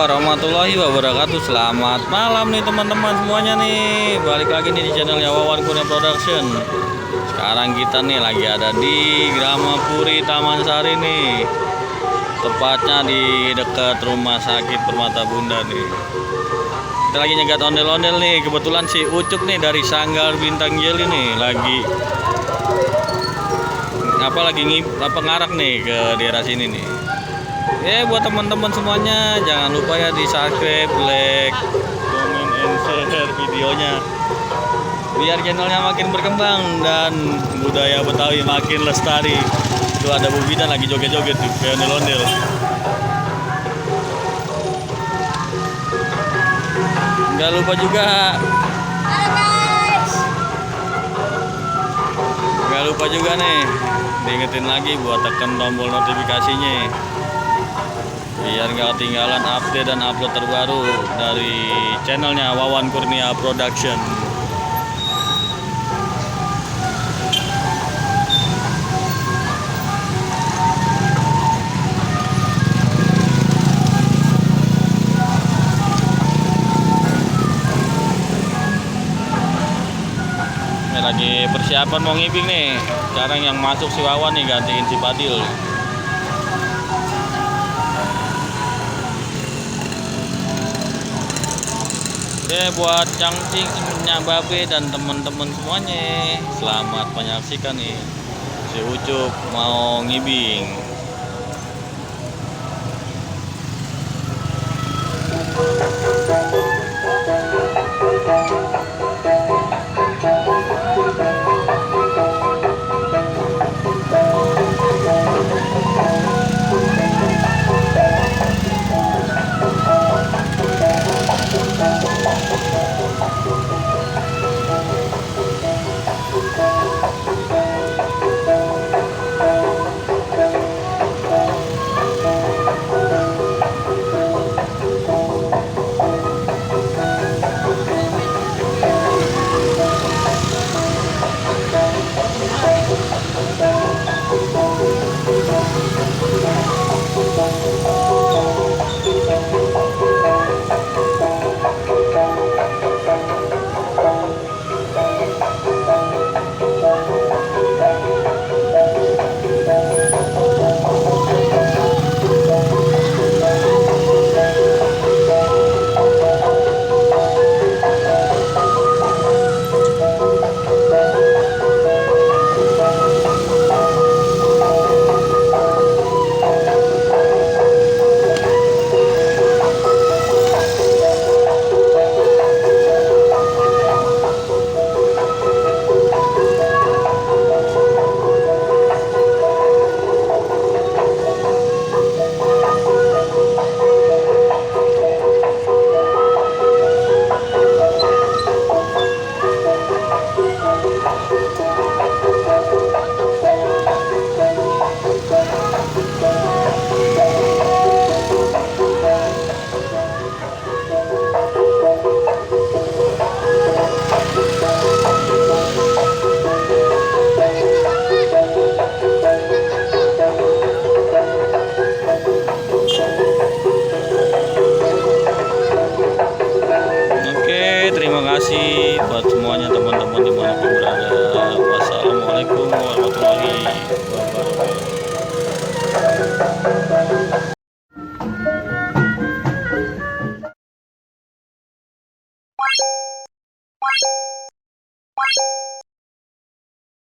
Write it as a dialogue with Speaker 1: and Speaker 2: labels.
Speaker 1: warahmatullahi wabarakatuh. Selamat malam nih teman-teman semuanya nih. Balik lagi nih di channelnya Wawan Kurnia Production. Sekarang kita nih lagi ada di Gramapuri Taman Sari nih. Tepatnya di dekat Rumah Sakit Permata Bunda nih. Kita lagi nyegat ondel-ondel nih. Kebetulan si Ucup nih dari Sanggar Bintang Jeli nih lagi ngarak nih ke daerah sini nih. Buat teman-teman semuanya jangan lupa ya di subscribe, like, comment, and share videonya biar channelnya makin berkembang dan budaya Betawi makin lestari. Itu ada Bu Bidan lagi joget-joget tuh kayak ondel-ondel. Nggak lupa juga nih diingetin lagi buat tekan tombol notifikasinya biar nggak ketinggalan update dan upload terbaru dari channelnya Wawan Kurnia Production. Ini lagi persiapan mau ngibing nih. Sekarang yang masuk si Wawan nih gantiin si Padil. Buat Cangcing, Minyak Babe dan teman-teman semuanya, selamat menyaksikan nih si Ucup mau ngibing. Terima kasih buat semuanya teman-teman dimanapun berada. Wassalamualaikum warahmatullahi wabarakatuh.